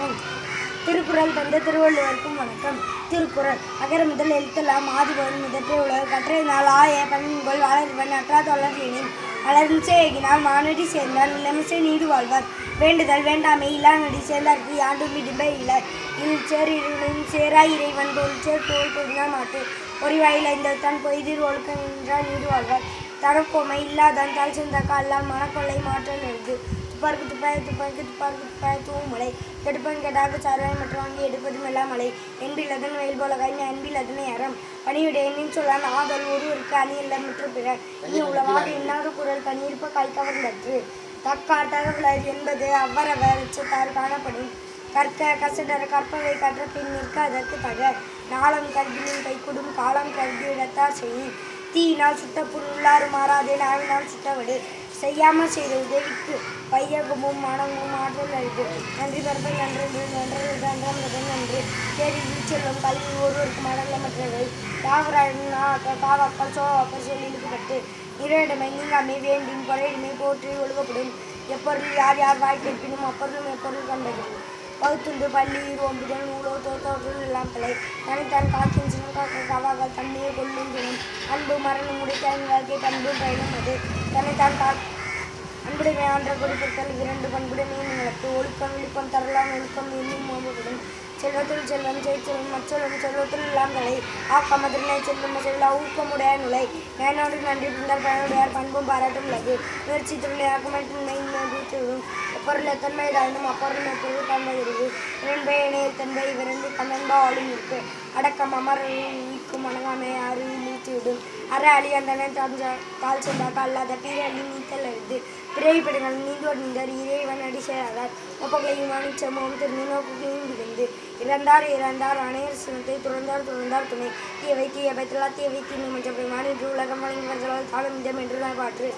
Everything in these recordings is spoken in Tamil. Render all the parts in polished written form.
வணக்கம். திருக்குறள் தந்த திருவள்ளுவருக்கும் வணக்கம். திருக்குறள். அகர முதல் எழுத்தெல்லாம் ஆதிபகவன் முதற்றே உலகு கற்றை நாள் ஆய பண்புகள் வளர்வன் அற்றாத வளர்வினின் வளர்மிசை ஏகினால் மானடி சேர்ந்தார் இளமிசை நீடு வாழ்வார். வேண்டுதல் வேண்டாமை இல்லானடி சேர்ந்தார்க்கு யாண்டும் விடும்பை இல்லை. இருள்சேர் இருளையும் சேராய் இறைவன் பொருள்சேர் தோல் பொருந்தால் மாட்டு ஒரிவாயில் ஐந்தத்தான் பொய்திர் ஒழுக்கம் என்றால் நீடு வாழ்வார். தரப்போமை இல்லாதான் தாழ் சொந்தக்கா அல்லால் மனக்கொள்ளை மாற்றல் எழுது துப்பாருக்கு துப்பாய துப்பாய்க்கு துப்பாருக்கு துப்பாய தூமலை கெடுப்பன் கெடாக்கு சார்வாய் மற்றும் வாங்கி எடுப்பதும் எல்லாம் மலை என்பில்லதன் வயல் போல கை அன்பில்லதனை அறம் பணியுடைய எண்ணின் சொல்லான் ஆதல் ஒருவருக்கு அணியல்ல மற்ற பிற இனி உளவாக இன்னாத குரல் கண்ணீர்ப்ப கைக்கவர்ந்தற்று தக்காட்டகவிலர் என்பது அவ்வரவர் எச்சத்தார் காணப்படும். கற்க கசடர கற்பவை கற்ற பின் நிற்க அதற்கு தக நாளம் கல்வியின் கைகொடும் காலம் கல்வி இடத்தார் செய்யும் தீயினால் சுட்ட புல்லாறு மாறாதே நாவினால் சுட்டவடு செய்யாமல் செய்த உதவிக்கு வையகமும் மனமும் ஆற்றல் அளித்து நன்றி பரப்பல் நன்று நன்றாம் நன்று தேடி செல்லும் கல்வி ஒருவருக்கு மடல்ல மற்றவை காவாக்கள் சோவாக்கள் சொல்லிழுக்கப்பட்டு இறையிடமை நீங்காமை வேண்டின் பொறையிடமை போற்றி ஒழுகப்படும். எப்பொருள் யார் யார் வாய் கேட்பினும் அப்பொருளும் எப்பொருள் கண்டது பகுத்துண்டு பள்ளி ஓம்புதல் நூலோ தோற்றோர்கள் எல்லாம் தலை தனித்தான் காக்கின் சினம் காக்க காவாக்கள் தன்மையை கொள்ளும் சினம் அன்பு மரணம் உடைத்தாயின் வாழ்க்கை பண்பு பயணம் அது தனித்தான் அன்புடைமை ஆன்ற குறிப்பிட்டல் இரண்டு பண்புடைமை நிலத்து ஒழுக்கம் விழுப்பம் தரலாம் ஒழுக்கம் இன்னும் ஓம்பப்படும். செல்வத்துள் செல்வம் செய்ச்செல்வம் மற்றொல்லும் செல்வத்துள் எல்லாம் தலை ஆக்கமதினை செல்வம் செல்வா ஊக்கமுடைய நுழை மேனோடு நன்றி பிறந்தார் பயனுடையார் பண்பும் பாராட்டும் உள்ளது முயற்சி துணை ஆக்கமட்டின்மை தூத்துவிடும். எப்பொருள் எத்தன்மையிடாயினும் அப்பொருள் எப்பொருள் காண்பதிருது இரண்டை இணையில் தன்பை விரைந்து கண்ணன்பா ஆளும் இருக்கு அடக்கம் அமர்க்கும் அணங்காமை அருவி நீத்திவிடும். அற அழி அந்தனை தாழ் சென்றாக்க அல்லாத பிற அழி நீத்தல் அழுது பிறவிப்படுங்கள் நீந்துவடிந்தார் இறைவன் அடி சேராதார் ஒப்பகளையும் அணிச்சமும் திரும்பி நோக்குகையும் விழுந்து இறந்தார் அணையர் சினத்தை துறந்தார் துணை தீயவை தீயவை தீமை மஞ்சப்பை மாநின்று உலகம் வழங்கினால் காலம் இதம் என்று நான் பாற்று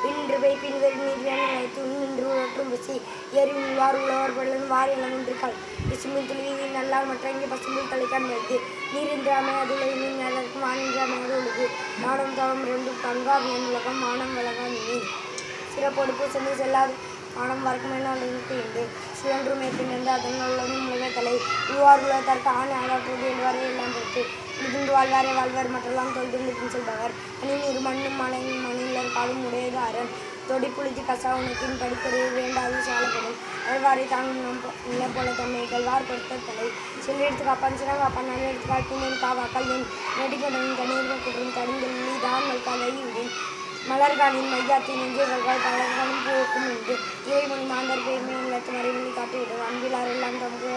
இன்று பை பின்வரி நீர் நின்று உழற்றும் பசி எரிவின் வார் உழவர் பள்ளன் வார் இளமின்றிருக்காள் விசும்பின் துளியை நல்லால் மற்ற இங்கே பசும்பில் தலைக்கான் வைத்து நீர் என்று அமையாதுள்ள நீர் நேரத்துக்கும் வானின்று அமையாது உள்ளது நாடம் தவம் ரெண்டும் தங்கா வியன் உலகம் மானம் வழங்கா நீர் சிறப்போடு பூசந்து செல்லாது ஆனம் வர்க்கமென்னால் என்று சுழன்று மேற்பின் அதன் உள்ளதும் உலக தலை உருவார் உலகத்திற்கு ஆணை ஆளாற்றுவது எழுவாரே எல்லாம் பெற்று இருந்து வாழ்வார் மற்றெல்லாம் தொழில் செல்பவர் அணின் இரு மண்ணும் மலையும் மணிலர் காலும் உடையது அரண் தொடி புளித்து கசாவுனத்தின் படிப்பறிவு வேண்டாது சாலப்படும் அழ்வாரை தாங்கும் நில போல தன்னை கல்வார் கொடுத்த தலை செல்லெடுத்து காப்பான் சிறங்க காப்பான் நல்ல எடுத்து காப்பினேன் காவாக்கள் என் நெடுகடன் கண்ணீர் குற்றம் கடுங்கல்லி தான் மல்காலை விடேன் மலர்கானின் மையாத்தின் நெஞ்சவர்கள் பலர்கானும் போக்கும் என்று இறைமொழி மாந்தர் பெருமை நிலத்து மறைவெளி காட்டிவிடும் அன்பிலார் எல்லாம் தமக்கு